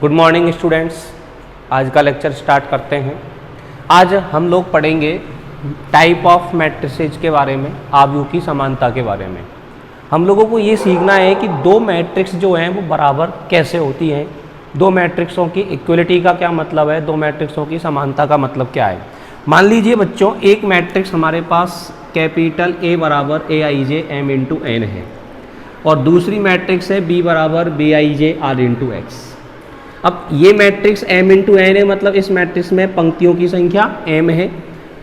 Good morning students. आज का lecture start करते हैं। आज हम लोग पढ़ेंगे टाइप ऑफ मैट्रिसेज के बारे में, आव्यूह की समानता के बारे में। हम लोगों को ये सीखना है कि दो मैट्रिक्स जो हैं वो बराबर कैसे होती हैं, दो मैट्रिक्सों की इक्वलिटी का क्या मतलब है, दो मैट्रिक्सों की समानता का मतलब क्या है। मान लीजिए बच्चों, एक मैट्रिक्स हमारे पास कैपिटल A बराबर AIJ M इंटू N है और दूसरी मैट्रिक्स है B बराबर BIJ R इंटू X। अब ये मैट्रिक्स M इंटू N है, मतलब इस मैट्रिक्स में पंक्तियों की संख्या M है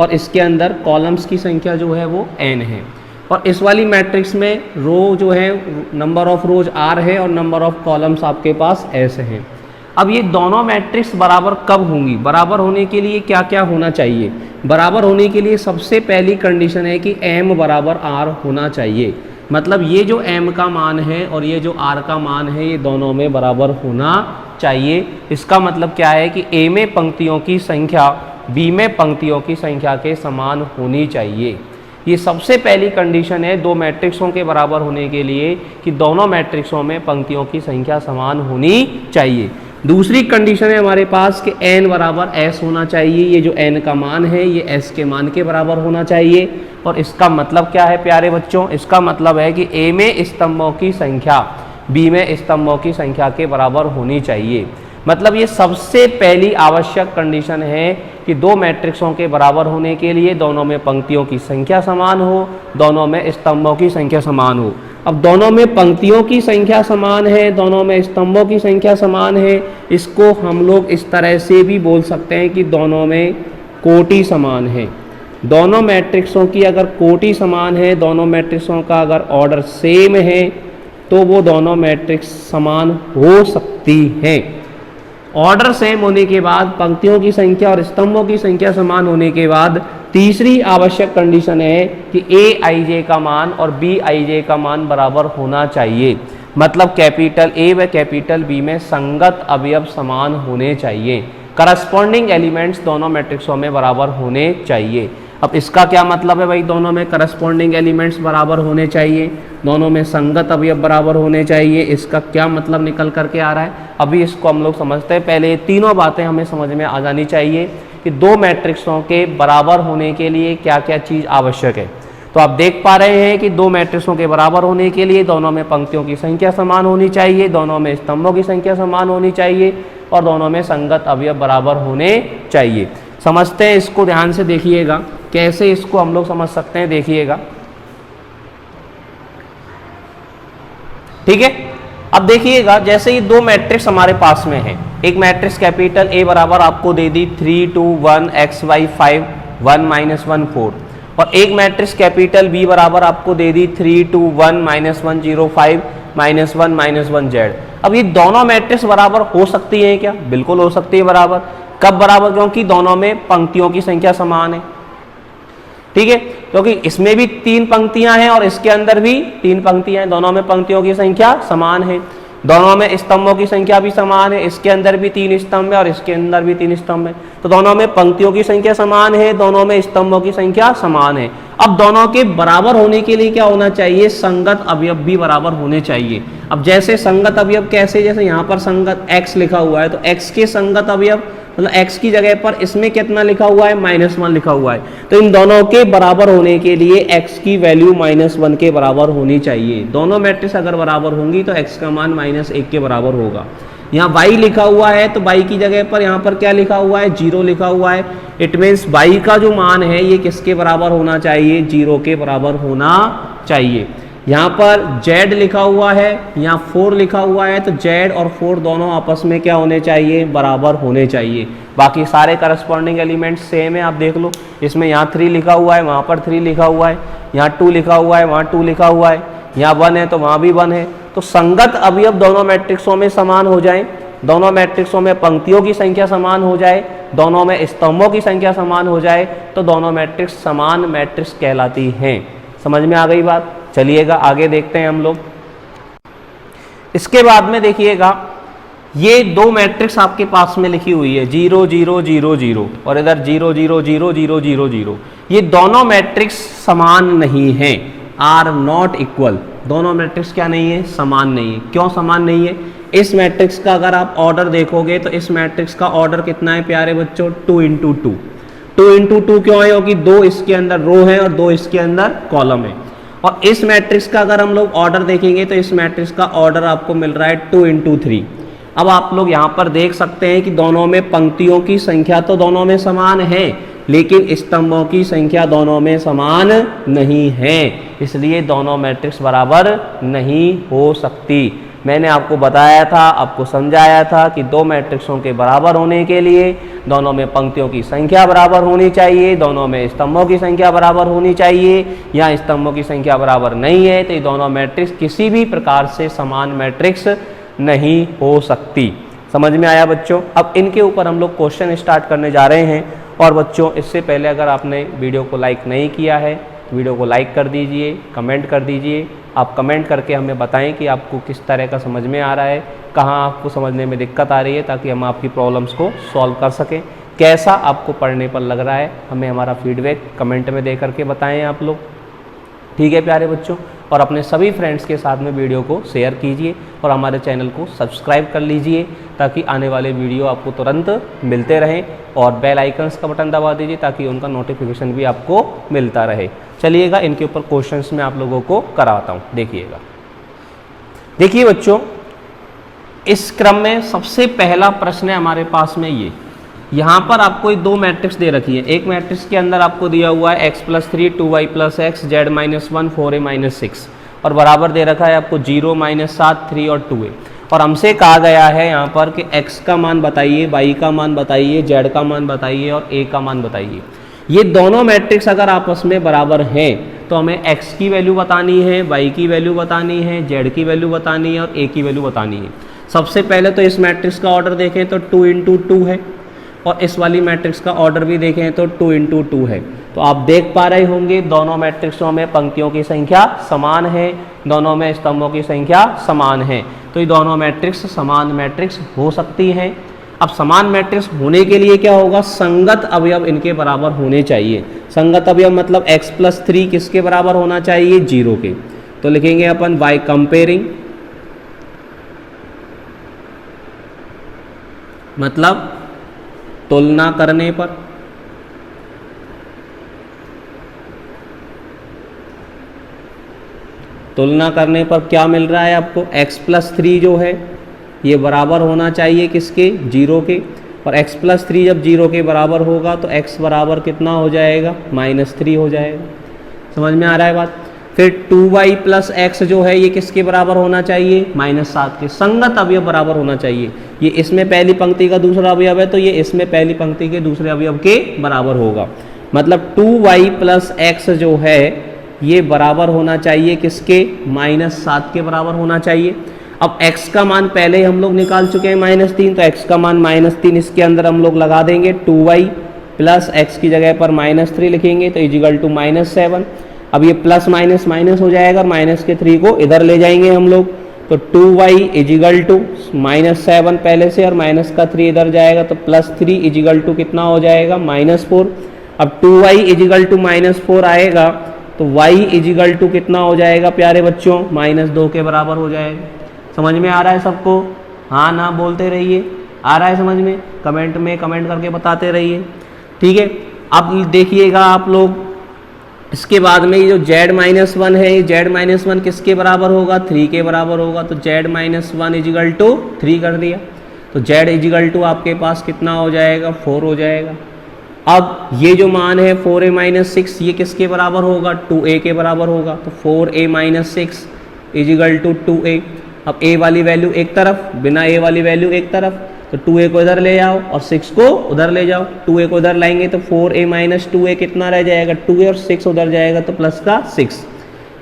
और इसके अंदर कॉलम्स की संख्या जो है वो N है। और इस वाली मैट्रिक्स में रो जो है, नंबर ऑफ रोज R है और नंबर ऑफ कॉलम्स आपके पास S है। अब ये दोनों मैट्रिक्स बराबर कब होंगी? बराबर होने के लिए क्या क्या होना चाहिए? बराबर होने के लिए सबसे पहली कंडीशन है कि M बराबर R होना चाहिए। मतलब ये जो M का मान है और ये जो R का मान है, ये दोनों में बराबर होना चाहिए। इसका मतलब क्या है कि A में पंक्तियों की संख्या B में पंक्तियों की संख्या के समान होनी चाहिए। ये सबसे पहली कंडीशन है दो मैट्रिक्सों के बराबर होने के लिए कि दोनों मैट्रिक्सों में पंक्तियों की संख्या समान होनी चाहिए। दूसरी कंडीशन है हमारे पास कि n बराबर s होना चाहिए। ये जो n का मान है ये s के मान के बराबर होना चाहिए। और इसका मतलब क्या है प्यारे बच्चों? इसका मतलब है कि a में स्तंभों की संख्या b में स्तंभों की संख्या के बराबर होनी चाहिए। मतलब ये सबसे पहली आवश्यक कंडीशन है कि दो मैट्रिक्सों के बराबर होने के लिए दोनों में पंक्तियों की संख्या समान हो, दोनों में स्तंभों की संख्या समान हो। अब दोनों में पंक्तियों की संख्या समान है, दोनों में स्तंभों की संख्या समान है, इसको हम लोग इस तरह से भी बोल सकते हैं कि दोनों में कोटि समान है। दोनों मैट्रिक्सों की अगर कोटि समान है, दोनों मैट्रिक्सों का अगर ऑर्डर सेम है, तो वो दोनों मैट्रिक्स समान हो सकती हैं। ऑर्डर सेम होने के बाद, पंक्तियों की संख्या और स्तंभों की संख्या समान होने के बाद, तीसरी आवश्यक कंडीशन है कि AIJ का मान और BIJ का मान बराबर होना चाहिए। मतलब कैपिटल A व कैपिटल B में संगत अवयव समान होने चाहिए। करस्पॉन्डिंग एलिमेंट्स दोनों मैट्रिक्सों में बराबर होने चाहिए। अब इसका क्या मतलब है भाई? दोनों में करस्पॉन्डिंग एलिमेंट्स बराबर होने चाहिए, दोनों में संगत अवयव बराबर होने चाहिए। इसका क्या मतलब निकल करके आ रहा है, अभी इसको हम लोग समझते हैं। पहले ये तीनों बातें हमें समझ में आ जानी चाहिए कि दो मैट्रिक्सों के बराबर होने के लिए क्या क्या चीज़ आवश्यक है। तो आप देख पा रहे हैं कि दो मैट्रिक्सों के बराबर होने के लिए दोनों में पंक्तियों की संख्या समान होनी चाहिए, दोनों में स्तंभों की संख्या समान होनी चाहिए और दोनों में संगत अवयव बराबर होने चाहिए। समझते हैं इसको, ध्यान से देखिएगा कैसे इसको हम लोग समझ सकते हैं। देखिएगा, ठीक है। अब देखिएगा, जैसे ये दो मैट्रिक्स हमारे पास में है, एक मैट्रिक्स कैपिटल A बराबर आपको दे दी 3 2 1 XY 5 1 -1 4 और एक मैट्रिक्स कैपिटल B बराबर आपको दे दी 3 2 1 -1 0 5 -1 -1 Z। अब ये दोनों मैट्रिक्स बराबर हो सकती है क्या? बिल्कुल हो सकती है बराबर। कब बराबर? क्योंकि दोनों में पंक्तियों की संख्या समान है, ठीक है। क्योंकि इसमें भी 3 पंक्तियां हैं और इसके अंदर भी 3 पंक्तियां हैं, दोनों में पंक्तियों की संख्या समान है। दोनों में स्तंभों की संख्या भी समान है, इसके अंदर भी 3 स्तंभ है और इसके अंदर भी 3 स्तंभ है। तो दोनों में पंक्तियों की संख्या समान है, दोनों में स्तंभों की संख्या समान है। अब दोनों के बराबर होने के लिए क्या होना चाहिए? संगत अवयव भी बराबर होने चाहिए। अब जैसे संगत अवयव कैसे? जैसे यहाँ पर संगत x लिखा हुआ है, तो x के संगत अवयव मतलब x की जगह पर इसमें कितना लिखा हुआ है? -1 लिखा हुआ है। तो इन दोनों के बराबर होने के लिए x की वैल्यू -1 के बराबर होनी चाहिए। दोनों मैट्रिक्स अगर बराबर होंगी तो x का मान -1 के बराबर होगा। यहाँ y लिखा हुआ है तो y की जगह पर यहाँ पर क्या लिखा हुआ है? 0 लिखा हुआ है। इट मीन्स y का जो मान है ये किसके बराबर होना चाहिए? 0 के बराबर होना चाहिए। यहाँ पर z लिखा हुआ है, यहाँ 4 लिखा हुआ है, तो z और 4 दोनों आपस में क्या होने चाहिए? बराबर होने चाहिए। बाकी सारे करस्पॉन्डिंग एलिमेंट्स सेम है। आप देख लो, इसमें यहाँ 3 लिखा हुआ है, वहाँ पर 3 लिखा हुआ है, यहाँ 2 लिखा हुआ है, वहाँ 2 लिखा हुआ है, यहाँ 1 है तो वहाँ भी 1 है। तो संगत अवयव दोनों मैट्रिक्सों में समान हो जाए, दोनों मैट्रिक्सों में पंक्तियों की संख्या समान हो जाए, दोनों में स्तंभों की संख्या समान हो जाए, तो दोनों मैट्रिक्स समान मैट्रिक्स कहलाती हैं। समझ में आ गई बात? चलिएगा आगे देखते हैं हम लोग। इसके बाद में देखिएगा, ये दो मैट्रिक्स आपके पास में लिखी हुई है 0 0 0 0 और इधर 0 0 0 0 0 0। ये दोनों मैट्रिक्स समान नहीं हैं, आर नॉट इक्वल। दोनों मैट्रिक्स क्या नहीं है? समान नहीं है। क्यों समान नहीं है? इस मैट्रिक्स का अगर आप ऑर्डर देखोगे तो इस मैट्रिक्स का ऑर्डर कितना है प्यारे बच्चों, 2 इंटू 2। 2 इंटू 2 क्यों है, क्योंकि 2 इसके अंदर रो है और 2 इसके अंदर कॉलम है। और इस मैट्रिक्स का अगर हम लोग ऑर्डर देखेंगे तो इस मैट्रिक्स का ऑर्डर आपको मिल रहा है 2 इंटू 3। अब आप लोग यहाँ पर देख सकते हैं कि दोनों में पंक्तियों की संख्या तो दोनों में समान है, लेकिन स्तंभों की संख्या दोनों में समान नहीं है, इसलिए दोनों मैट्रिक्स बराबर नहीं हो सकती। मैंने आपको बताया था, आपको समझाया था कि दो मैट्रिक्सों के बराबर होने के लिए दोनों में पंक्तियों की संख्या बराबर होनी चाहिए, दोनों में स्तंभों की संख्या बराबर होनी चाहिए, या स्तंभों की संख्या बराबर नहीं है तो ये दोनों मैट्रिक्स किसी भी प्रकार से समान मैट्रिक्स नहीं हो सकती। समझ में आया बच्चों? अब इनके ऊपर हम लोग क्वेश्चन स्टार्ट करने जा रहे हैं। और बच्चों इससे पहले अगर आपने वीडियो को लाइक नहीं किया है तो वीडियो को लाइक कर दीजिए, कमेंट कर दीजिए। आप कमेंट करके हमें बताएं कि आपको किस तरह का समझ में आ रहा है, कहाँ आपको समझने में दिक्कत आ रही है, ताकि हम आपकी प्रॉब्लम्स को सॉल्व कर सकें। कैसा आपको पढ़ने पर लग रहा है हमें हमारा फीडबैक कमेंट में दे करके बताएं आप लोग। ठीक है प्यारे बच्चों, और अपने सभी फ्रेंड्स के साथ में वीडियो को शेयर कीजिए और हमारे चैनल को सब्सक्राइब कर लीजिए, ताकि आने वाले वीडियो आपको तुरंत मिलते रहें। और बेल आइकन्स का बटन दबा दीजिए ताकि उनका नोटिफिकेशन भी आपको मिलता रहे। चलिएगा इनके ऊपर क्वेश्चंस मैं आप लोगों को कराता हूँ, देखिएगा। देखिए बच्चों, इस क्रम में सबसे पहला प्रश्न है हमारे पास में ये। यहाँ पर आपको दो मैट्रिक्स दे रखी है। एक मैट्रिक्स के अंदर आपको दिया हुआ है x+3 2y + x z-1 4a - 6 और बराबर दे रखा है आपको 0 -7 3 और 2a। और हमसे कहा गया है यहाँ पर कि x का मान बताइए, y का मान बताइए, z का मान बताइए और a का मान बताइए। ये दोनों मैट्रिक्स अगर आपस में बराबर हैं तो हमें x की वैल्यू बतानी है, y की वैल्यू बतानी है, z की वैल्यू बतानी है और a की वैल्यू बतानी है। सबसे पहले तो इस मैट्रिक्स का ऑर्डर देखें तो 2 इंटू 2 है, और इस वाली मैट्रिक्स का ऑर्डर भी देखें तो 2 इंटू 2 है। तो आप देख पा रहे होंगे दोनों मैट्रिक्सों में पंक्तियों की संख्या समान है, दोनों में स्तंभों की संख्या समान है। तो ये दोनों मैट्रिक्स समान मैट्रिक्स हो सकती हैं। अब समान मैट्रिक्स होने के लिए क्या होगा, संगत अवयव इनके बराबर होने चाहिए। संगत अवयव मतलब x+3 किसके बराबर होना चाहिए, 0 के। तो लिखेंगे अपन बाय कंपेयरिंग, मतलब तुलना करने पर। तुलना करने पर क्या मिल रहा है आपको, x+3 जो है ये बराबर होना चाहिए किसके, 0 के। और x+3 जब 0 के बराबर होगा तो x बराबर कितना हो जाएगा, -3 हो जाएगा। समझ में आ रहा है बात? फिर 2y + x जो है ये किसके बराबर होना चाहिए, -7 के। संगत अवयव बराबर होना चाहिए। ये इसमें पहली पंक्ति का दूसरा अवयव है तो ये इसमें पहली पंक्ति के दूसरे अवयव के बराबर होगा। मतलब 2y + x जो है ये बराबर होना चाहिए किसके, -7 के बराबर होना चाहिए। अब x का मान पहले ही हम लोग निकाल चुके हैं -3, तो x का मान -3 इसके अंदर हम लोग लगा देंगे। 2y + x की जगह पर -3 लिखेंगे तो = -7। अब ये प्लस माइनस माइनस हो जाएगा और माइनस के 3 को इधर ले जाएंगे हम लोग। तो 2y = -7 पहले से और माइनस का 3 इधर जाएगा तो +3 = कितना हो जाएगा, -4। अब 2y = -4 आएगा तो y कितना हो जाएगा प्यारे बच्चों, -2 के बराबर हो जाएगा। समझ में आ रहा है सबको? हाँ ना बोलते रहिए, आ रहा है समझ में? कमेंट में कमेंट करके बताते रहिए। ठीक है, अब देखिएगा आप लोग, इसके बाद में ये जो z-1 है, ये z-1 किसके बराबर होगा, 3 के बराबर होगा। तो z-1 = 3 कर दिया तो z आपके पास कितना हो जाएगा, 4 हो जाएगा। अब ये जो मान है 4a - 6 ये किसके बराबर होगा, 2a के बराबर होगा। तो 4a - 6 = 2a। अब a वाली वैल्यू एक तरफ, बिना a वाली वैल्यू एक तरफ, तो 2a को इधर ले जाओ और 6 को उधर ले जाओ। 2a को इधर लाएंगे तो 4a - 2a कितना रह जाएगा, 2a, और 6 उधर जाएगा तो प्लस का 6।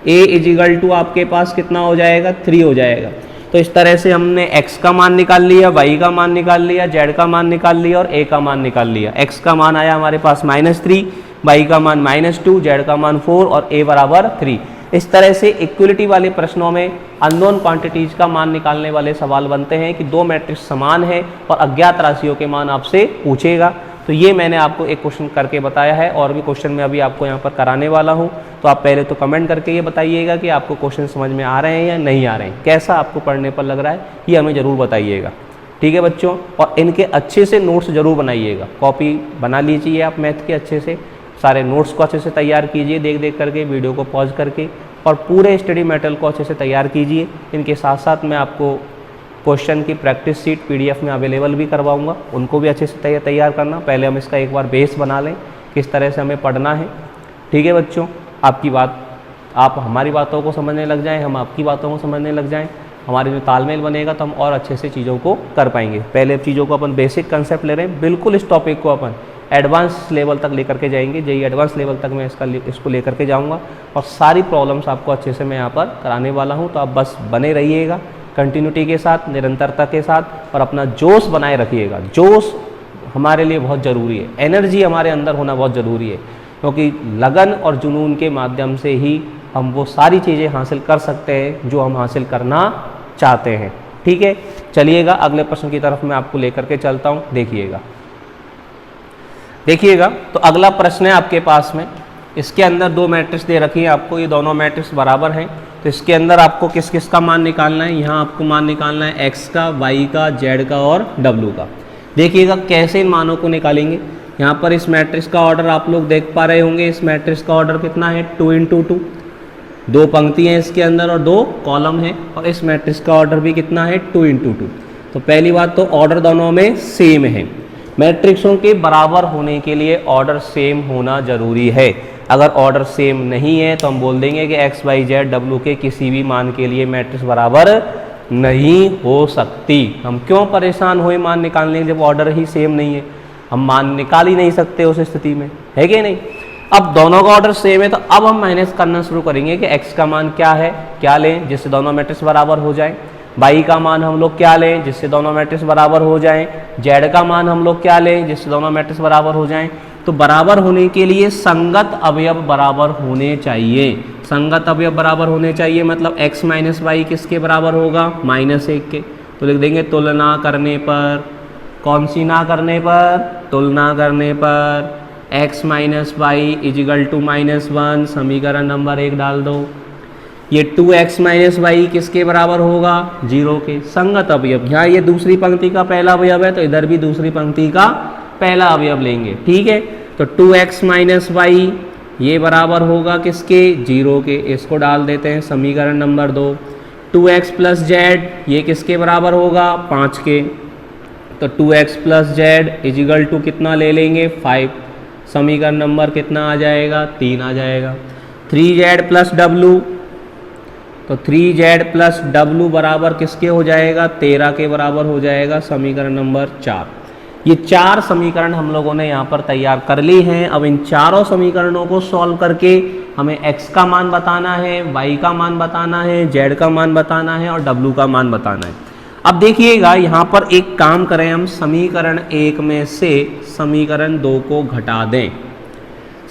a = आपके पास कितना हो जाएगा, 3 हो जाएगा। तो इस तरह से हमने x का मान निकाल लिया, y का मान निकाल लिया, z का मान निकाल लिया और a का मान निकाल लिया। x का मान आया हमारे पास -3, y का मान -2, z का मान 4 और a बराबर 3। इस तरह से इक्वलिटी वाले प्रश्नों में अननोन क्वांटिटीज का मान निकालने वाले सवाल बनते हैं कि दो मैट्रिक्स समान है और अज्ञात राशियों के मान आपसे पूछेगा। तो ये मैंने आपको एक क्वेश्चन करके बताया है और भी क्वेश्चन मैं अभी आपको यहाँ पर कराने वाला हूँ। तो आप पहले तो कमेंट करके ये बताइएगा कि आपको क्वेश्चन समझ में आ रहे हैं या नहीं आ रहे हैं, कैसा आपको पढ़ने पर लग रहा है ये हमें ज़रूर बताइएगा। ठीक है बच्चों, और इनके अच्छे से नोट्स ज़रूर बनाइएगा, कॉपी बना लीजिए आप मैथ के अच्छे से, सारे नोट्स को अच्छे से तैयार कीजिए देख देख करके, वीडियो को पॉज करके, और पूरे स्टडी मटेरियल को अच्छे से तैयार कीजिए। इनके साथ साथ मैं आपको क्वेश्चन की प्रैक्टिस सीट PDF में अवेलेबल भी करवाऊंगा, उनको भी अच्छे से तैयार करना। पहले हम इसका एक बार बेस बना लें किस तरह से हमें पढ़ना है। ठीक है बच्चों, आप हमारी बातों को समझने लग जाएं, हम आपकी बातों को समझने लग जाएं, हमारे जो तालमेल बनेगा तो हम और अच्छे से चीज़ों को कर पाएंगे। पहले चीज़ों को अपन बेसिक कंसेप्ट ले रहे हैं, बिल्कुल इस टॉपिक को अपन एडवांस लेवल तक लेकर के जाएंगे। जेई एडवांस लेवल तक मैं इसको लेकर के जाऊंगा और सारी प्रॉब्लम्स आपको अच्छे से मैं यहाँ पर कराने वाला हूँ। तो आप बस बने रहिएगा कंटिन्यूटी के साथ, निरंतरता के साथ, और अपना जोश बनाए रखिएगा। जोश हमारे लिए बहुत ज़रूरी है, एनर्जी हमारे अंदर होना बहुत ज़रूरी है, क्योंकि लगन और जुनून के माध्यम से ही हम वो सारी चीज़ें हासिल कर सकते हैं जो हम हासिल करना चाहते हैं। ठीक है, चलिएगा अगले प्रश्न की तरफ मैं आपको लेकर के चलता हूँ। देखिएगा तो अगला प्रश्न है आपके पास में, इसके अंदर दो मैट्रिक्स दे रखी है आपको, ये दोनों मैट्रिक्स बराबर हैं। तो इसके अंदर आपको किस किस का मान निकालना है, यहाँ आपको मान निकालना है x का, y का, z का और w का। देखिएगा कैसे इन मानों को निकालेंगे। यहाँ पर इस मैट्रिक्स का ऑर्डर आप लोग देख पा रहे होंगे, इस मैट्रिक्स का ऑर्डर कितना है 2 × 2, 2 पंक्ति हैं इसके अंदर और 2 कॉलम हैं, और इस मैट्रिक्स का ऑर्डर भी कितना है 2 × 2। तो पहली बात तो ऑर्डर दोनों में सेम है। मैट्रिक्सों के बराबर होने के लिए ऑर्डर सेम होना जरूरी है। अगर ऑर्डर सेम नहीं है तो हम बोल देंगे कि x, y, z, w के किसी भी मान के लिए मैट्रिक्स बराबर नहीं हो सकती। हम क्यों परेशान हुए मान निकालने जब ऑर्डर ही सेम नहीं है, हम मान निकाल ही नहीं सकते उस स्थिति में, है कि नहीं। अब दोनों का ऑर्डर सेम है तो अब हम माइनस करना शुरू करेंगे कि x का मान क्या है, क्या लें जिससे दोनों मैट्रिक्स बराबर हो जाए, y का मान हम लोग क्या लें जिससे दोनों मैट्रिक्स बराबर हो जाएं, z का मान हम लोग क्या लें जिससे दोनों मैट्रिक्स बराबर हो जाएं। तो बराबर होने के लिए संगत अवयव बराबर होने चाहिए। संगत अवयव बराबर होने चाहिए मतलब x माइनस वाई किसके बराबर होगा, -1 के। तो लिख देंगे तुलना करने पर, कौन सी ना करने पर, तुलना करने पर x minus y equal to -1, समीकरण नंबर 1 डाल दो। ये 2x माइनस वाई किसके बराबर होगा, 0 के। संगत अवयव, यहाँ ये दूसरी पंक्ति का पहला अवयव है तो इधर भी दूसरी पंक्ति का पहला अवयव लेंगे। ठीक है, तो 2x माइनस वाई ये बराबर होगा किसके, 0 के। इसको डाल देते हैं समीकरण नंबर 2। 2x प्लस जेड ये किसके बराबर होगा, 5 के। तो 2x plus Z is equal to कितना ले लेंगे, 5। समीकरण नंबर कितना आ जाएगा, 3 आ जाएगा। 3z प्लस w, तो 3z प्लस w बराबर किसके हो जाएगा, 13 के बराबर हो जाएगा। समीकरण नंबर 4। ये 4 समीकरण हम लोगों ने यहाँ पर तैयार कर ली हैं। अब इन चारों समीकरणों को सॉल्व करके हमें x का मान बताना है, y का मान बताना है, z का मान बताना है और w का मान बताना है। अब देखिएगा यहाँ पर एक काम करें, हम समीकरण 1 में से समीकरण 2 को घटा दें।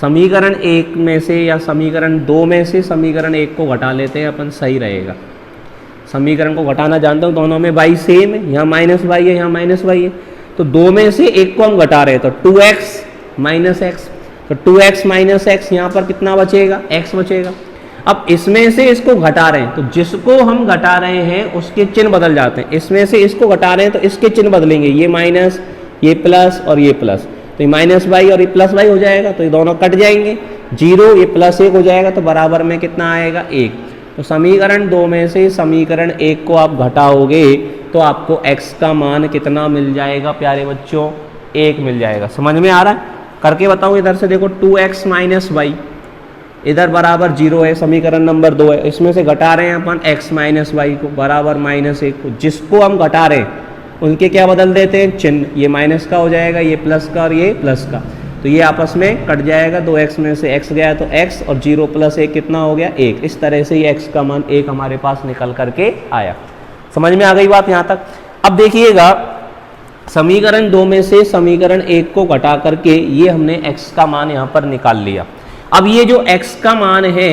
समीकरण 1 में से या समीकरण 2 में से समीकरण 1 को घटा लेते हैं अपन, सही रहेगा। समीकरण को घटाना जानता हूँ, दोनों में y सेम है, यहाँ माइनस वाई है, यहाँ माइनस वाई है, तो 2 में से 1 को हम घटा रहे हैं तो 2x माइनस एक्स। तो 2x माइनस एक्स यहाँ पर कितना बचेगा, x बचेगा। अब इसमें से इसको घटा रहे हैं तो जिसको हम घटा रहे हैं उसके चिन्ह बदल जाते हैं। इसमें से इसको घटा रहे हैं तो इसके चिन्ह बदलेंगे, ये माइनस, ये प्लस और ये प्लस। तो ये माइनस वाई और ये प्लस वाई हो जाएगा, तो ये दोनों कट जाएंगे, 0, ये +1 हो जाएगा, तो बराबर में कितना आएगा, 1। तो समीकरण 2 में से समीकरण 1 को आप घटाओगे तो आपको x का मान कितना मिल जाएगा प्यारे बच्चों, 1 मिल जाएगा। समझ में आ रहा है, करके बताऊँ। इधर से देखो 2x माइनस वाई इधर बराबर 0 है, समीकरण नंबर 2 है। इसमें से घटा रहे हैं अपन x माइनस वाई को बराबर -1 को। जिसको हम घटा रहे हैं उनके क्या बदल देते हैं, चिन्ह। ये माइनस का हो जाएगा, ये प्लस का और ये प्लस का, तो ये आपस में कट जाएगा। 2x में से x गया तो x और 0 + 1 कितना हो गया, 1। इस तरह से ये x का मान 1 हमारे पास निकल करके आया। समझ में आ गई बात यहाँ तक। अब देखिएगा समीकरण 2 में से समीकरण 1 को घटा करके ये हमने x का मान यहाँ पर निकाल लिया। अब ये जो x का मान है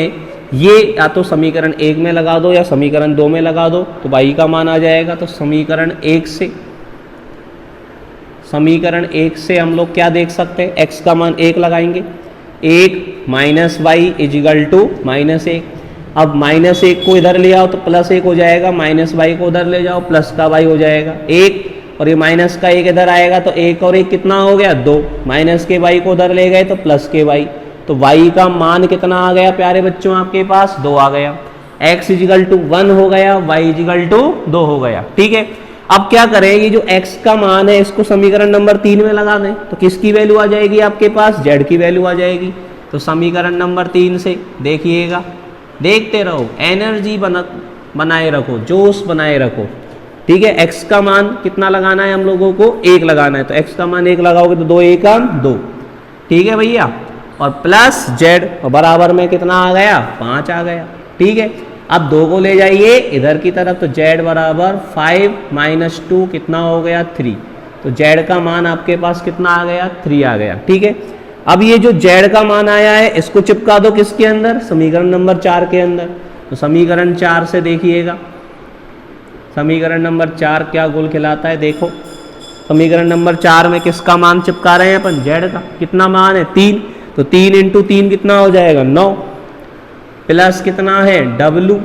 ये या तो समीकरण 1 में लगा दो या समीकरण 2 में लगा दो तो y का मान आ जाएगा। तो समीकरण 1 से हम लोग क्या देख सकते हैं, x का मान 1 लगाएंगे, 1 माइनस वाई इजिकल टू -1। अब -1 को इधर ले आओ तो +1 हो जाएगा, माइनस वाई को उधर ले जाओ प्लस का वाई हो जाएगा 1, और ये माइनस का 1 इधर आएगा तो 1 और 1 कितना हो गया 2, माइनस के वाई को उधर ले गए तो प्लस के वाई, तो वाई का मान कितना आ गया प्यारे बच्चों आपके पास 2 आ गया। x इजिकल टू 1 हो गया, y इजिकल टू 2 हो गया। ठीक है, अब क्या करें, ये जो x का मान है इसको समीकरण नंबर 3 में लगा दें तो किसकी वैल्यू आ जाएगी आपके पास, z की वैल्यू आ जाएगी। तो समीकरण नंबर 3 से देखिएगा, देखते रहो, एनर्जी बनाए रखो, जोश बनाए रखो। ठीक है, x का मान कितना लगाना है हम लोगों को 1 लगाना है, तो x का मान 1 लगाओगे तो 2 1 2। ठीक है भैया, और प्लस z बराबर में कितना आ गया 5 आ गया। ठीक है, अब 2 को ले जाइए इधर की तरफ तो z बराबर 5 - 2 कितना हो गया 3, तो z का मान आपके पास कितना आ गया 3 आ गया। ठीक है, अब ये जो z का मान आया है इसको चिपका दो किसके अंदर, समीकरण नंबर 4 के अंदर। तो समीकरण 4 से देखिएगा, समीकरण नंबर 4 क्या गोल खिलाता है, देखो समीकरण नंबर 4 में किसका मान चिपका रहे हैं अपन, z का। कितना मान है 3, तो 3 × 3 कितना हो जाएगा 9, प्लस कितना है w।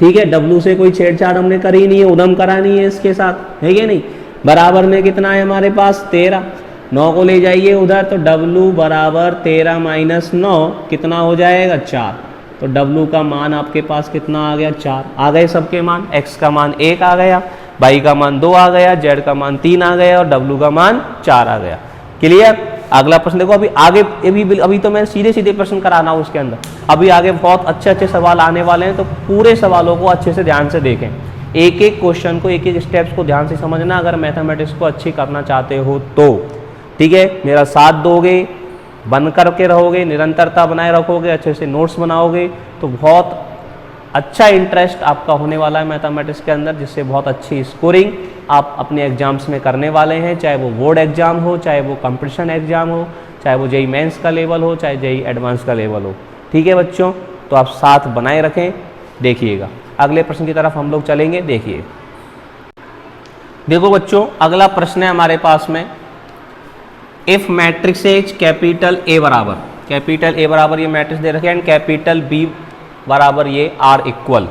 ठीक है, w से कोई छेड़छाड़ हमने करी नहीं है, उधम करा नहीं है इसके साथ, है कि नहीं। बराबर में कितना है हमारे पास 13, 9 को ले जाइए उधर तो w बराबर 13 - 9 कितना हो जाएगा 4, तो w का मान आपके पास कितना आ गया 4 आ गए सबके मान। x का मान 1 आ गया, y का मान 2 आ गया, z का मान 3 आ गया और w का मान 4 आ गया। क्लियर। अगला प्रश्न देखो, अभी आगे अभी तो मैं सीधे सीधे प्रश्न कराना हूँ उसके अंदर, अभी आगे बहुत अच्छे अच्छे सवाल आने वाले हैं, तो पूरे सवालों को अच्छे से ध्यान से देखें, एक एक क्वेश्चन को, एक एक स्टेप्स को ध्यान से समझना अगर मैथमेटिक्स को अच्छी करना चाहते हो तो। ठीक है, मेरा साथ दोगे, बन करके रहोगे, निरंतरता बनाए रखोगे, अच्छे से नोट्स बनाओगे तो बहुत अच्छा इंटरेस्ट आपका होने वाला है मैथमेटिक्स के अंदर, जिससे बहुत अच्छी स्कोरिंग आप अपने एग्जाम्स में करने वाले हैं, चाहे वो बोर्ड एग्जाम हो, चाहे वो कंपटीशन एग्जाम हो, चाहे वो जेईई मेंस का लेवल हो, चाहे जेईई एडवांस का लेवल हो। ठीक है बच्चों, तो आप साथ बनाए रखें। देखिएगा अगले प्रश्न की तरफ हम लोग चलेंगे। देखिए, देखो बच्चों, अगला प्रश्न है हमारे पास में, if matrix as capital A बराबर ये मैट्रिक्स दे रखे हैं एंड कैपिटल बी बराबर ये आर इक्वल।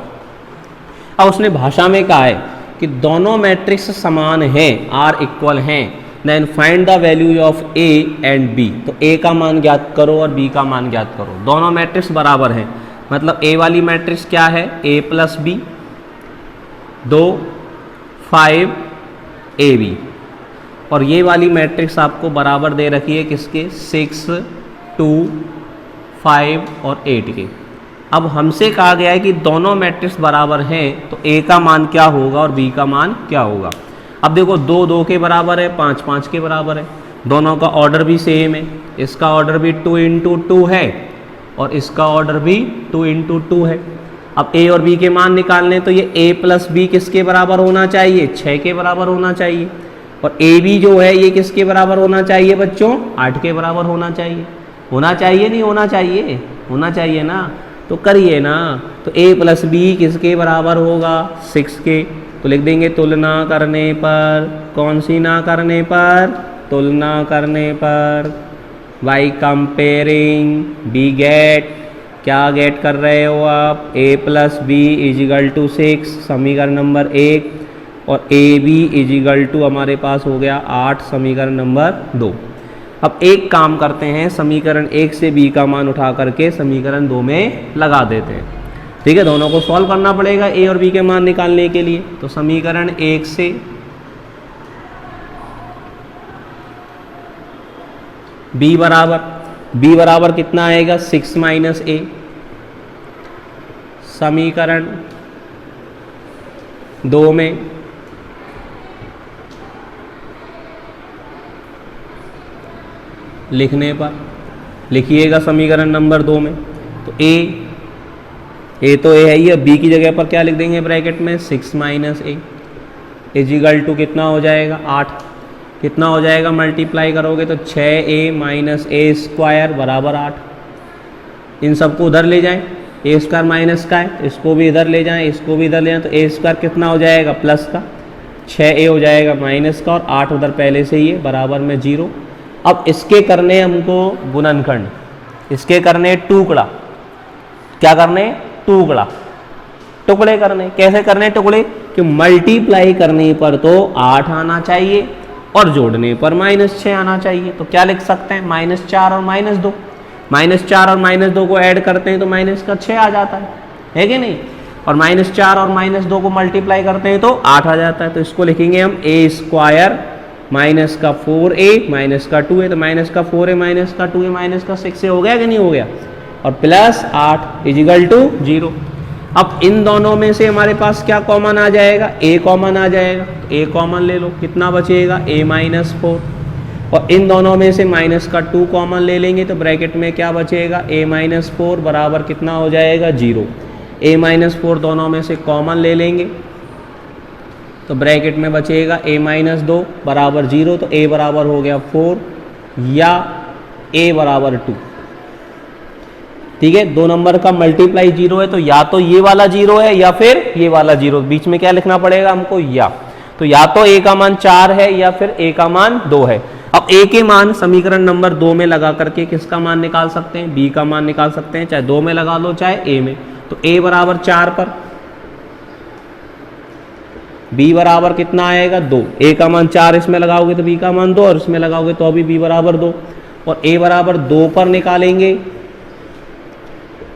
अब उसने भाषा में कहा है कि दोनों मैट्रिक्स समान हैं, आर इक्वल हैं, then find the value of A and B. तो ए का मान ज्ञात करो और बी का मान ज्ञात करो। दोनों मैट्रिक्स बराबर हैं, मतलब ए वाली मैट्रिक्स क्या है a + b 2 5 ab, और ये वाली मैट्रिक्स आपको बराबर दे रखी है किसके 6 2 5 और 8 के। अब हमसे कहा गया है कि दोनों मैट्रिक्स बराबर हैं तो a का मान क्या होगा और b का मान क्या होगा। अब देखो 2 2 के बराबर है, 5 5 के बराबर है, दोनों का ऑर्डर भी सेम है, इसका ऑर्डर भी 2 × 2 है और इसका ऑर्डर भी 2 × 2 है। अब a और b के मान निकालने तो ये a + b किसके बराबर होना चाहिए 6 के बराबर होना चाहिए, और ए बी जो है ये किसके बराबर होना चाहिए बच्चों 8 के बराबर होना चाहिए। होना चाहिए नहीं होना चाहिए, होना चाहिए ना, तो करिए ना। तो a + b किसके बराबर होगा 6 के, तो लिख देंगे तुलना करने पर, कौन सी ना करने पर, तुलना करने पर, बाई कंपेयरिंग बी गेट, क्या गेट कर रहे हो आप a + b = 6 समीकरण नंबर 1, और ए बी = हमारे पास हो गया 8 समीकरण नंबर 2। अब एक काम करते हैं, समीकरण 1 से b का मान उठा करके समीकरण 2 में लगा देते हैं। ठीक है, दोनों को सॉल्व करना पड़ेगा a और b के मान निकालने के लिए। तो समीकरण 1 से b बराबर कितना आएगा 6 - a, समीकरण 2 में लिखने पर लिखिएगा समीकरण नंबर 2 में, तो a तो a है ही, अब b की जगह पर क्या लिख देंगे ब्रैकेट में 6 - a = कितना हो जाएगा 8, कितना हो जाएगा मल्टीप्लाई करोगे तो 6a - a² बराबर 8। इन सबको उधर ले जाएं, a² माइनस का है, इसको भी इधर ले जाएं, इसको भी इधर ले जाएं, तो a² कितना हो जाएगा प्लस का, 6a हो जाएगा माइनस का, और 8 उधर पहले से ही है बराबर में 0। अब इसके करने हमको गुणनखंड, इसके करने टुकड़ा, क्या करने, टुकड़ा, टुकड़े करने। कैसे करने टुकड़े, कि मल्टीप्लाई करने पर तो 8 आना चाहिए और जोड़ने पर -6 आना चाहिए। तो क्या लिख सकते हैं, -4 और -2, -4 और -2 को ऐड करते हैं तो -6 आ जाता है कि नहीं, और -4 और -2 को मल्टीप्लाई करते हैं तो 8 आ जाता है। तो इसको लिखेंगे हम a² -4a -2a, तो -4a -2a -6 हो गया कि नहीं हो गया, और +8 = 0। अब इन दोनों में से हमारे पास क्या कॉमन आ जाएगा, a कॉमन आ जाएगा, तो a कॉमन ले लो, कितना बचेगा a -4, और इन दोनों में से -2 कॉमन ले लेंगे तो ब्रैकेट में क्या बचेगा, a -4 बराबर कितना हो जाएगा 0। a -4 दोनों में से कॉमन ले लेंगे तो ब्रैकेट में बचेगा a -2 बराबर 0, तो a बराबर हो गया 4 या a बराबर 2। ठीक है, 2 नंबर का मल्टीप्लाई 0 है तो या तो ये वाला 0 है या फिर ये वाला 0, बीच में क्या लिखना पड़ेगा हमको, या। तो या तो a का मान 4 है या फिर a का मान 2 है। अब a के मान समीकरण नंबर 2 में लगा करके किसका मान निकाल सकते हैं, b का मान निकाल सकते हैं, चाहे 2 में लगा लो चाहे a में। तो a बराबर 4 पर b बराबर कितना आएगा 2, a का मान 4 इसमें लगाओगे तो b का मान 2, और इसमें लगाओगे तो अभी b बराबर 2, और a बराबर 2 पर निकालेंगे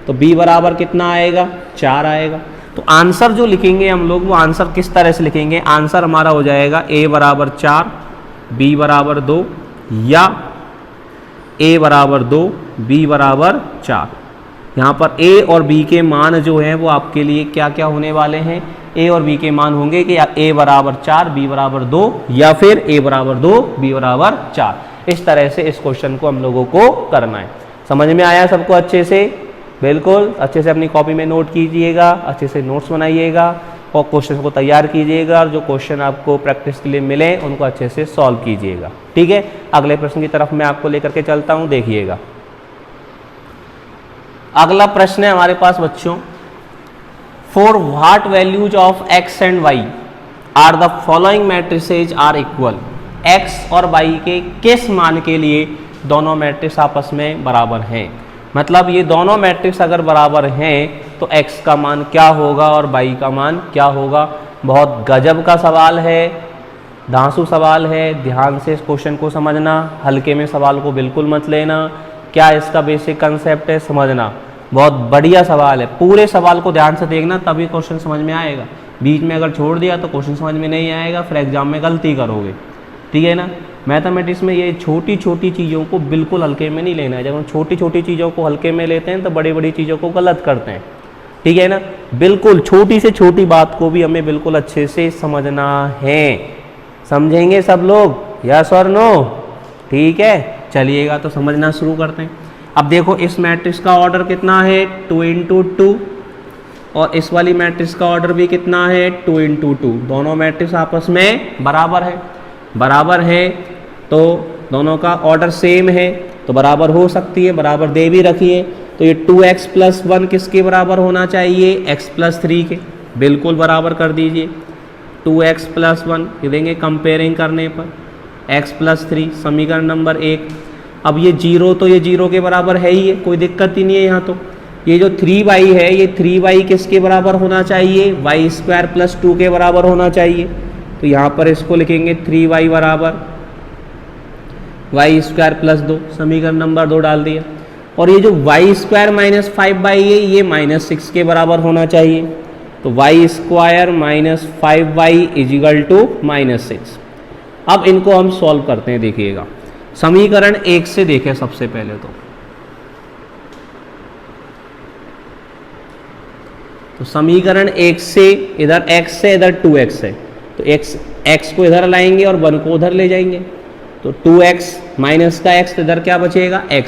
तो b बराबर कितना आएगा 4 आएगा। तो आंसर जो लिखेंगे हम लोग वो आंसर किस तरह से लिखेंगे, आंसर हमारा हो जाएगा a बराबर 4 b बराबर 2 या a बराबर 2 b बराबर 4। यहाँ पर a और b के मान जो हैं वो आपके लिए क्या क्या होने वाले हैं, a और b के मान होंगे कि a बराबर 4 b बराबर 2 या फिर a बराबर 2 b बराबर 4। इस तरह से इस क्वेश्चन को हम लोगों को करना है। समझ में आया सबको अच्छे से, बिल्कुल अच्छे से अपनी कॉपी में नोट कीजिएगा, अच्छे से नोट्स बनाइएगा और क्वेश्चन को तैयार कीजिएगा, और जो क्वेश्चन आपको प्रैक्टिस के लिए मिले उनको अच्छे से सॉल्व कीजिएगा। ठीक है, अगले प्रश्न की तरफ मैं आपको लेकर के चलता हूँ, देखिएगा। अगला प्रश्न है हमारे पास बच्चों, for what values of x and y are the following matrices are equal. x और y के किस मान के लिए दोनों मैट्रिक्स आपस में बराबर हैं, मतलब ये दोनों मैट्रिक्स अगर बराबर हैं तो x का मान क्या होगा और y का मान क्या होगा। बहुत गजब का सवाल है, धांसू सवाल है, ध्यान से इस क्वेश्चन को समझना, हल्के में सवाल को बिल्कुल मत लेना। क्या इसका बेसिक कंसेप्ट है समझना, बहुत बढ़िया सवाल है, पूरे सवाल को ध्यान से देखना तभी क्वेश्चन समझ में आएगा। बीच में अगर छोड़ दिया तो क्वेश्चन समझ में नहीं आएगा, फिर एग्जाम में गलती करोगे। ठीक है ना, मैथमेटिक्स में ये छोटी छोटी चीज़ों को बिल्कुल हल्के में नहीं लेना है। जब हम छोटी छोटी चीज़ों को हल्के में लेते हैं तो बड़ी बड़ी चीज़ों को गलत करते हैं। ठीक है ना, बिल्कुल छोटी से छोटी बात को भी हमें बिल्कुल अच्छे से समझना है। समझेंगे सब लोग, यस और नो? ठीक है, चलिएगा तो समझना शुरू करते हैं। अब देखो इस मैट्रिक्स का ऑर्डर कितना है 2 × 2, और इस वाली मैट्रिक्स का ऑर्डर भी कितना है 2 × 2। दोनों मैट्रिक्स आपस में बराबर है तो दोनों का ऑर्डर सेम है तो बराबर हो सकती है, बराबर दे भी रखिए। तो ये 2x + 1 किसके बराबर होना चाहिए, x + 3 के, बिल्कुल बराबर कर दीजिए। 2x + 1 ये देंगे कंपेयरिंग करने पर, x + 3 समीकरण नंबर 1। अब ये 0 तो ये 0 के बराबर है ही है, कोई दिक्कत ही नहीं है यहाँ। तो ये जो 3y है ये 3y किसके बराबर होना चाहिए, y² + 2 के बराबर होना चाहिए। तो यहाँ पर इसको लिखेंगे 3y बराबर y² + 2, समीकरण नंबर 2 डाल दिया। और ये जो y² - 5y है ये -6 के बराबर होना चाहिए। तो y² - 5y = -6। अब इनको हम सॉल्व करते हैं, देखिएगा। समीकरण 1 से देखें सबसे पहले तो समीकरण 1 से इधर x है इधर 2x है, तो x को इधर लाएंगे और 1 को उधर ले जाएंगे। तो 2x माइनस का x, तो इधर क्या बचेगा x,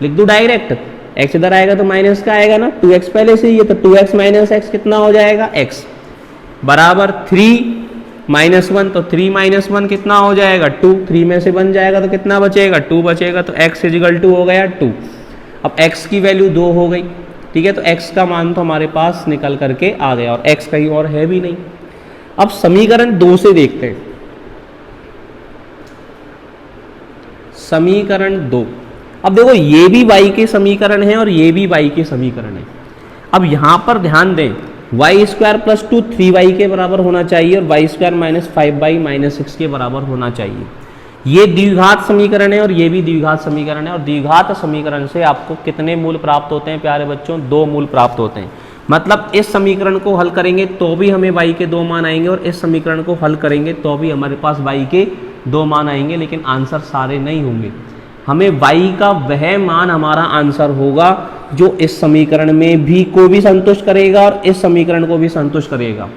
लिख दूँ डायरेक्ट, x इधर आएगा तो माइनस का आएगा ना, 2x पहले से ही है तो 2x - x कितना हो जाएगा x बराबर 3 - 1, तो 3 - 1 कितना हो जाएगा 2, 3 में से बन जाएगा तो कितना बचेगा 2 बचेगा। तो x = हो गया 2। अब x की वैल्यू 2 हो गई। ठीक है, तो x का मान तो हमारे पास निकल करके आ गया और x कहीं और है भी नहीं। अब समीकरण 2 से देखते हैं। समीकरण 2, अब देखो ये भी y के समीकरण है और ये भी y के समीकरण है। अब यहाँ पर ध्यान दें, वाई स्क्वायर प्लस 2 3y के बराबर होना चाहिए और Y square minus 5y minus 6 के बराबर होना चाहिए। ये द्विघात समीकरण है और ये भी द्विघात समीकरण है, और द्विघात समीकरण से आपको कितने मूल प्राप्त होते हैं प्यारे बच्चों? 2 मूल प्राप्त होते हैं। मतलब इस समीकरण को हल करेंगे तो भी हमें y के 2 मान आएंगे और इस समीकरण को हल करेंगे तो भी हमारे पास y के 2 मान आएंगे, लेकिन आंसर सारे नहीं होंगे। हमें y का वह मान हमारा आंसर होगा जो इस समीकरण में भी को भी संतुष्ट करेगा और इस समीकरण को भी संतुष्ट करेगा।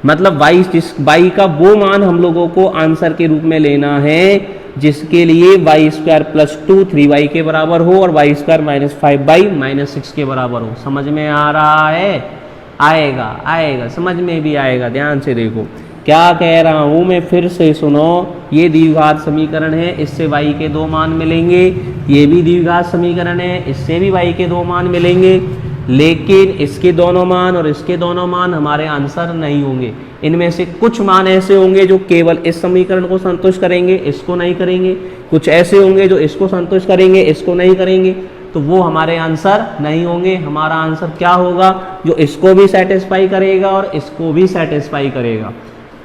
मतलब y का वो मान हम लोगों को आंसर के रूप में लेना है जिसके लिए वाई स्क्वायर प्लस 2 3y के बराबर हो और Y square minus 5y minus 6 के बराबर हो। समझ में आ रहा है? आएगा, समझ में भी आएगा। ध्यान से देखो क्या कह रहा हूं मैं, फिर से सुनो। ये द्विघात समीकरण है, इससे y के 2 मान मिलेंगे। ये भी द्विघात समीकरण है, इससे भी y के 2 मान मिलेंगे, लेकिन इसके दोनों मान और इसके दोनों मान हमारे आंसर नहीं होंगे। इनमें से कुछ मान ऐसे होंगे जो केवल इस समीकरण को संतुष्ट करेंगे, इसको नहीं करेंगे। कुछ ऐसे होंगे जो इसको संतुष्ट करेंगे, इसको नहीं करेंगे, तो वो हमारे आंसर नहीं होंगे। हमारा आंसर क्या होगा? जो इसको भी सेटिस्फाई करेगा और इसको भी सेटिस्फाई करेगा।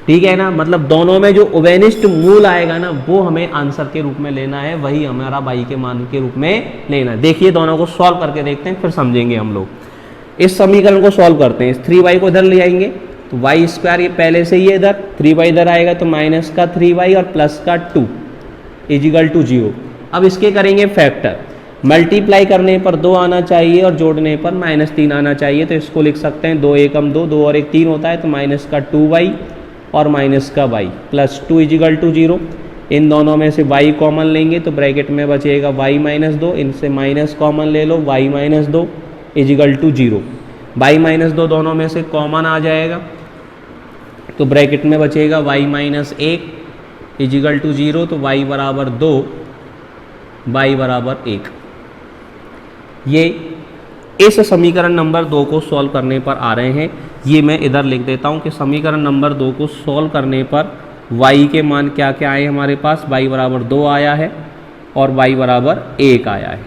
ठीक है ना? मतलब दोनों में जो उभयनिष्ठ मूल आएगा ना, वो हमें आंसर के रूप में लेना है, वही हमारा y के मान के रूप में लेना है। देखिए दोनों को सॉल्व करके देखते हैं, फिर समझेंगे हम लोग। इस समीकरण को सॉल्व करते हैं। इस 3y को इधर ले आएंगे तो वाई स्क्वायर ये पहले से ही इधर, 3y इधर आएगा तो माइनस का 3y और प्लस का 2 इजिकल टू 0। अब इसके करेंगे फैक्टर। मल्टीप्लाई करने पर 2 आना चाहिए और जोड़ने पर -3 आना चाहिए, तो इसको लिख सकते हैं 2 एकम 2, 2 और 1 3 होता है, तो माइनस का 2y और माइनस का y प्लस 2 इजिकल टू 0। इन दोनों में से y कॉमन लेंगे तो ब्रैकेट में बचेगा y माइनस 2, इनसे माइनस कॉमन ले लो, y minus 2 equal to 0। y minus 2 दोनों में से कॉमन आ जाएगा तो ब्रैकेट में बचेगा y माइनस 1 इजिकल टू 0, तो y बराबर 2, y बराबर 1। ये इस समीकरण नंबर 2 को सॉल्व करने पर आ रहे हैं। ये मैं इधर लिख देता हूँ कि समीकरण नंबर 2 को सॉल्व करने पर y के मान क्या क्या आए हमारे पास? y बराबर 2 आया है और y बराबर 1 आया है।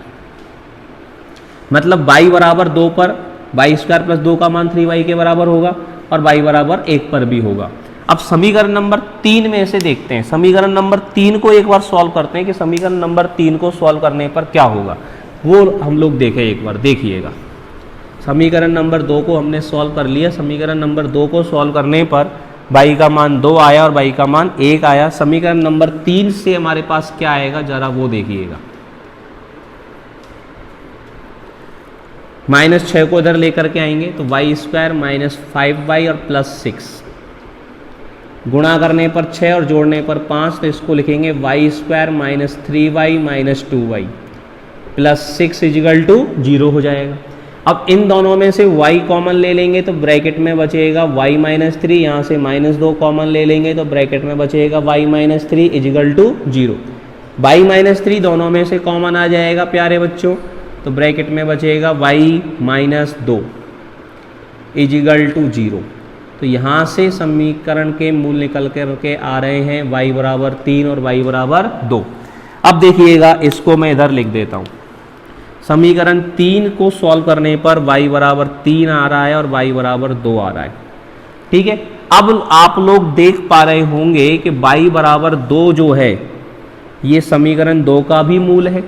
मतलब y बराबर 2 पर वाई स्क्वायर प्लस 2 का मान 3y के बराबर होगा और y बराबर 1 पर भी होगा। अब समीकरण नंबर 3 में से देखते हैं। समीकरण नंबर 3 को एक बार सॉल्व करते हैं कि समीकरण नंबर 3 को सॉल्व करने पर क्या होगा, वो हम लोग देखें एक बार। देखिएगा समीकरण नंबर 2 को हमने सॉल्व कर लिया। समीकरण नंबर 2 को सॉल्व करने पर y का मान 2 आया और y का मान 1 आया। समीकरण नंबर 3 से हमारे पास क्या आएगा जरा वो देखिएगा। -6 को इधर लेकर के आएंगे तो वाई स्क्वायर माइनस 5y और प्लस 6, गुणा करने पर 6 और जोड़ने पर 5, तो इसको लिखेंगे y square minus 3y minus 2y plus 6 equal to 0 हो जाएगा। अब इन दोनों में से y कॉमन ले लेंगे तो ब्रैकेट में बचेगा y माइनस 3, यहाँ से -2 कॉमन ले लेंगे तो ब्रैकेट में बचेगा y minus 3 equal to 0। y minus 3 दोनों में से कॉमन आ जाएगा प्यारे बच्चों, तो ब्रैकेट में बचेगा y माइनस 2 इजिकल टू 0। तो यहाँ से समीकरण के मूल निकल कर के आ रहे हैं y बराबर 3 और y बराबर 2। अब देखिएगा इसको मैं इधर लिख देता हूँ। समीकरण 3 को सॉल्व करने पर y बराबर 3 आ रहा है और y बराबर 2 आ रहा है। ठीक है, अब आप लोग देख पा रहे होंगे कि y बराबर 2 जो है ये समीकरण 2 का भी मूल है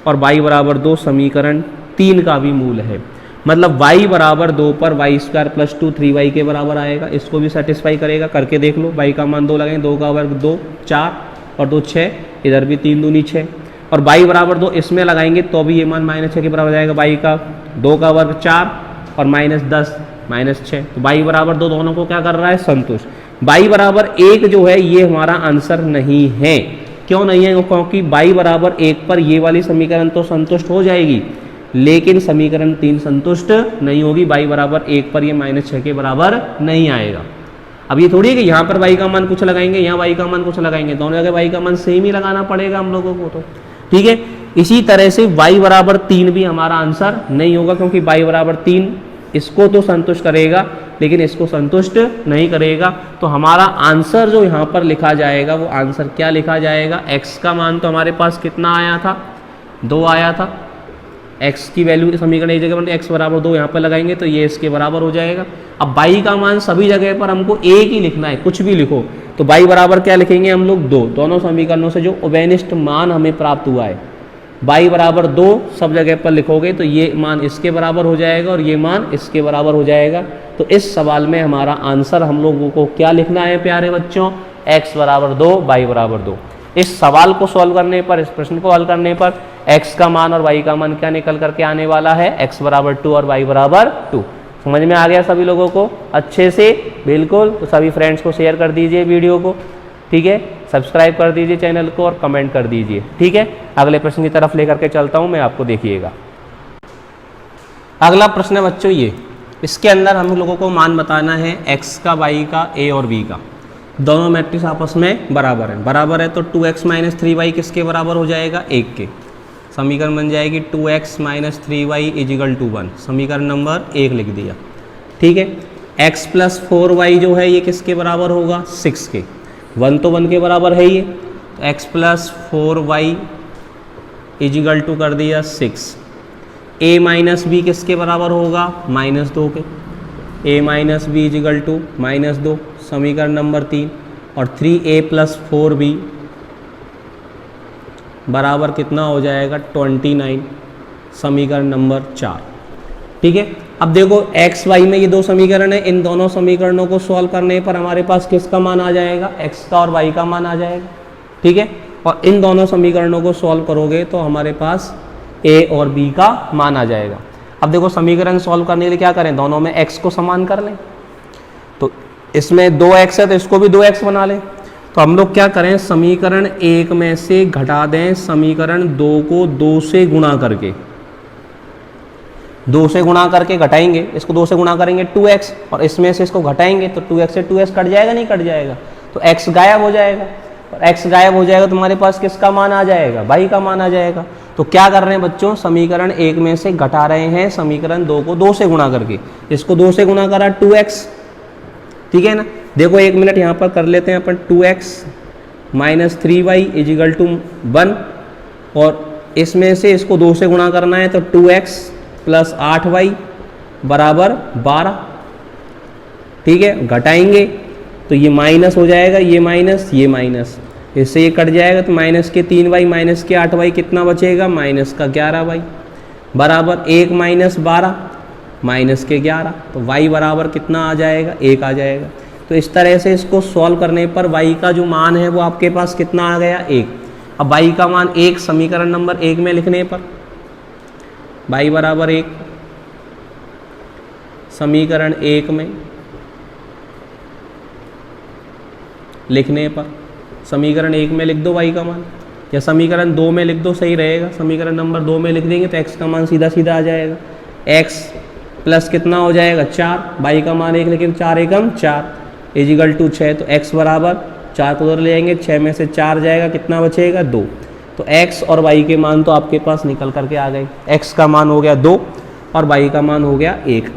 और y बराबर 2 समीकरण 3 का भी मूल है। मतलब y बराबर 2 पर वाई स्क्वायर प्लस 2 3y के बराबर आएगा, इसको भी सेटिस्फाई करेगा। करके देख लो, y का मान 2 लगाएंगे, 2 का वर्ग 2 4 और 2 6, इधर भी 3 दूनी 6 और y बराबर 2 इसमें लगाएंगे तो भी ये मान -6 के बराबर जाएगा। y का 2 का वर्ग 4 और -10 -6, तो y बराबर 2 दोनों को क्या कर रहा है? संतुष्ट। y बराबर 1 जो है ये हमारा आंसर नहीं है। क्यों नहीं है? क्योंकि y बराबर 1 पर ये वाली समीकरण तो संतुष्ट हो जाएगी, लेकिन समीकरण 3 संतुष्ट नहीं होगी। y बराबर 1 पर ये -6 के बराबर नहीं आएगा। अब ये थोड़ी है कि यहाँ पर y का मान कुछ लगाएंगे, यहाँ y का मान कुछ लगाएंगे, दोनों जगह y का मान सेम ही लगाना पड़ेगा हम लोगों को। तो ठीक है, इसी तरह से y बराबर 3 भी हमारा आंसर नहीं होगा, क्योंकि y बराबर 3 इसको तो संतुष्ट करेगा लेकिन इसको संतुष्ट नहीं करेगा। तो हमारा आंसर जो यहाँ पर लिखा जाएगा वो आंसर क्या लिखा जाएगा? x का मान तो हमारे पास कितना आया था? 2 आया था, x की वैल्यू समीकरण एक जगह पर x बराबर 2 यहाँ पर लगाएंगे तो ये इसके बराबर हो जाएगा। अब y का मान सभी जगह पर हमको एक ही लिखना है, कुछ भी लिखो तो y बराबर क्या लिखेंगे हम लोग 2। दोनों समीकरणों से जो उभयनिष्ठ मान हमें प्राप्त हुआ है y बराबर 2 सब जगह पर लिखोगे तो ये मान इसके बराबर हो जाएगा और ये मान इसके बराबर हो जाएगा। तो इस सवाल में हमारा आंसर हम लोगों को क्या लिखना है प्यारे बच्चों, x बराबर 2 y बराबर 2। इस सवाल को सॉल्व करने पर, इस प्रश्न को हल करने पर x का मान और y का मान क्या निकल करके आने वाला है, x बराबर 2 और y बराबर 2। समझ में आ गया सभी लोगों को अच्छे से? बिल्कुल। तो सभी फ्रेंड्स को शेयर कर दीजिए वीडियो को, ठीक है, सब्सक्राइब कर दीजिए चैनल को और कमेंट कर दीजिए, ठीक है। अगले प्रश्न की तरफ लेकर के चलता हूँ मैं आपको, देखिएगा। अगला प्रश्न है बच्चों ये, इसके अंदर हम लोगों को मान बताना है x का, y का, a और b का। दोनों मैट्रिक्स आपस में बराबर है, बराबर है तो 2x माइनस 3y किसके बराबर हो जाएगा, 1 के। समीकरण बन जाएगी 2x minus 3y is equal to 1, समीकरण नंबर 1 लिख दिया, ठीक है। x प्लस 4y जो है ये किसके बराबर होगा, 6 के। 1 तो 1 के बराबर है ये, तो x plus 4y is equal to कर दिया 6। a माइनस बी किसके बराबर होगा, -2 के। a minus B equal to -2, समीकरण नंबर 3। और 3a प्लस 4b बराबर कितना हो जाएगा, 29, समीकरण नंबर 4, ठीक है। अब देखो x y में ये दो समीकरण है, इन दोनों समीकरणों को सॉल्व करने पर हमारे पास किसका मान आ जाएगा, x का और y का मान आ जाएगा, ठीक है। और इन दोनों समीकरणों को सॉल्व करोगे तो हमारे पास a और b का मान आ जाएगा। अब देखो समीकरण सॉल्व करने के लिए क्या करें, दोनों में x को समान कर लें। तो इसमें 2x है तो इसको भी 2x बना लें। तो हम लोग क्या करें, समीकरण 1 में से घटा दें समीकरण 2 को 2 से गुणा करके। 2 से गुणा करके घटाएंगे, इसको 2 से गुणा करेंगे 2x, और इसमें से इसको घटाएंगे तो 2x से 2x कट जाएगा, नहीं कट जाएगा, तो x गायब हो जाएगा। और x गायब हो जाएगा तो हमारे पास किसका मान आ जाएगा, y का मान आ जाएगा। तो क्या कर रहे हैं बच्चों, समीकरण 1 में से घटा रहे हैं समीकरण 2 को 2 से गुणा करके। इसको 2 से गुणा करा 2x, ठीक है ना। देखो 1 मिनट यहाँ पर कर लेते हैं अपन, 2x minus 3y is equal to 1, और इसमें से इसको 2 से गुणा करना है तो 2x प्लस 8y बराबर 12, ठीक है। घटाएंगे तो ये माइनस हो जाएगा, ये माइनस, ये माइनस, इससे ये कट जाएगा तो माइनस के 3y माइनस के 8y कितना बचेगा, माइनस का 11y बराबर 1 माइनस 12 माइनस के 11, तो y बराबर कितना आ जाएगा, 1 आ जाएगा। तो इस तरह से इसको सॉल्व करने पर y का जो मान है वो आपके पास कितना आ गया, 1। अब y का मान 1 समीकरण नंबर 1 में लिखने पर y बराबर 1 समीकरण 1 में लिखने पर, समीकरण 1 में लिख दो y का मान, या समीकरण 2 में लिख दो, सही रहेगा। समीकरण नंबर 2 में लिख देंगे तो x का मान सीधा सीधा आ जाएगा, x प्लस कितना हो जाएगा 4, y का मान 1 लेकिन 4 एकम 4 इजिकल टू 6, तो x बराबर 4 को उधर ले जाएंगे, 6 में से 4 जाएगा, कितना बचेगा 2। तो x और y के मान तो आपके पास निकल करके आ गए, x का मान हो गया 2 और y का मान हो गया 1।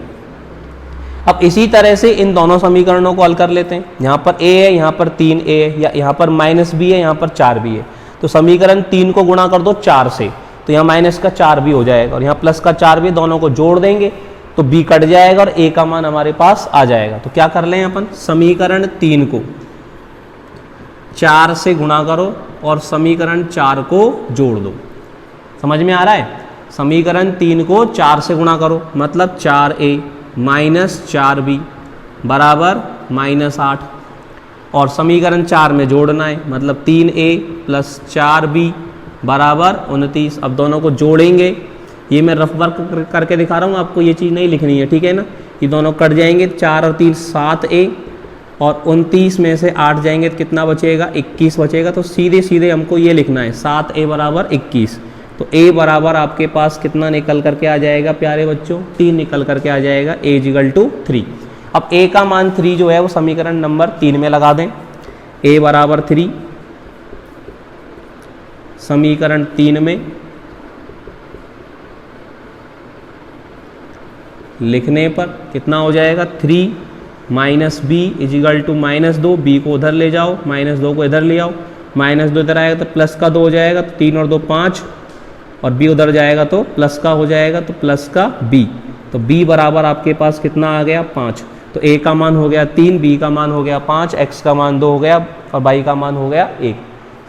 अब इसी तरह से इन दोनों समीकरणों को हल कर लेते हैं। यहाँ पर a है, यहाँ पर 3a है, या यहाँ पर माइनस b है, यहाँ पर 4b है। तो समीकरण 3 को गुणा कर दो 4 से, तो यहाँ माइनस का 4b हो जाएगा, और यहाँ प्लस का 4b, दोनों को जोड़ देंगे तो b कट जाएगा और a का मान हमारे पास आ जाएगा। तो क्या कर लें अपन, समीकरण 3 को 4 से गुणा करो और समीकरण 4 को जोड़ दो। समझ में आ रहा है, समीकरण 3 को 4 से गुणा करो, मतलब 4a माइनस 4b बराबर -8, और समीकरण 4 में जोड़ना है, मतलब 3a प्लस 4b बराबर 29। अब दोनों को जोड़ेंगे, ये मैं रफ वर्क करके दिखा रहा हूँ आपको, ये चीज़ नहीं लिखनी है, ठीक है ना। ये दोनों कट जाएंगे, 4 और 3 7a, और 29 में से 8 जाएंगे तो कितना बचेगा, 21 बचेगा। तो सीधे सीधे हमको ये लिखना है 7a बराबर 21। तो a बराबर आपके पास कितना निकल करके आ जाएगा प्यारे बच्चों, 3 निकल करके आ जाएगा, a इक्वल टू 3। अब a का मान 3 जो है वो समीकरण नंबर 3 में लगा दें, a बराबर 3 समीकरण 3 में लिखने पर कितना हो जाएगा, 3 minus B equal to -2, b को उधर ले जाओ, -2 को इधर ले आओ, -2 इधर आएगा तो प्लस का 2 हो जाएगा, तो 3 और 2 5, और b उधर जाएगा तो प्लस का हो जाएगा, तो प्लस का b, तो b बराबर आपके पास कितना आ गया 5। तो a का मान हो गया 3, b का मान हो गया 5, x का मान 2 हो गया और y का मान हो गया 1।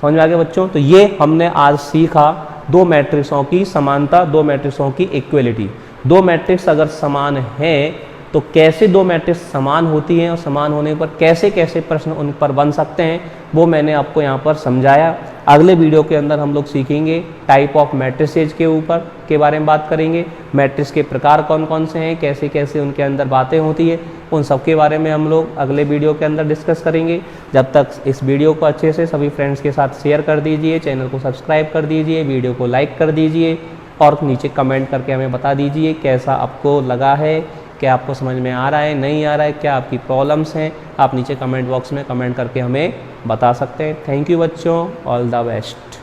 समझ में आ गया बच्चों। तो ये हमने आज सीखा दो मैट्रिक्सों की समानता, दो मैट्रिक्सों की इक्वलिटी। दो मैट्रिक्स अगर समान हैं तो कैसे दो मैट्रिक्स समान होती हैं और समान होने पर कैसे कैसे प्रश्न उन पर बन सकते हैं, वो मैंने आपको यहाँ पर समझाया। अगले वीडियो के अंदर हम लोग सीखेंगे टाइप ऑफ मैट्रिसेज के ऊपर के बारे में बात करेंगे, मैट्रिक्स के प्रकार कौन कौन से हैं, कैसे कैसे उनके अंदर बातें होती है, उन सब के बारे में हम लोग अगले वीडियो के अंदर डिस्कस करेंगे। जब तक इस वीडियो को अच्छे से सभी फ्रेंड्स के साथ शेयर कर दीजिए, चैनल को सब्सक्राइब कर दीजिए, वीडियो को लाइक कर दीजिए और नीचे कमेंट करके हमें बता दीजिए कैसा आपको लगा है, क्या आपको समझ में आ रहा है, नहीं आ रहा है, क्या आपकी प्रॉब्लम्स हैं। आप नीचे कमेंट बॉक्स में कमेंट करके हमें बता सकते हैं। थैंक यू बच्चों, ऑल द बेस्ट।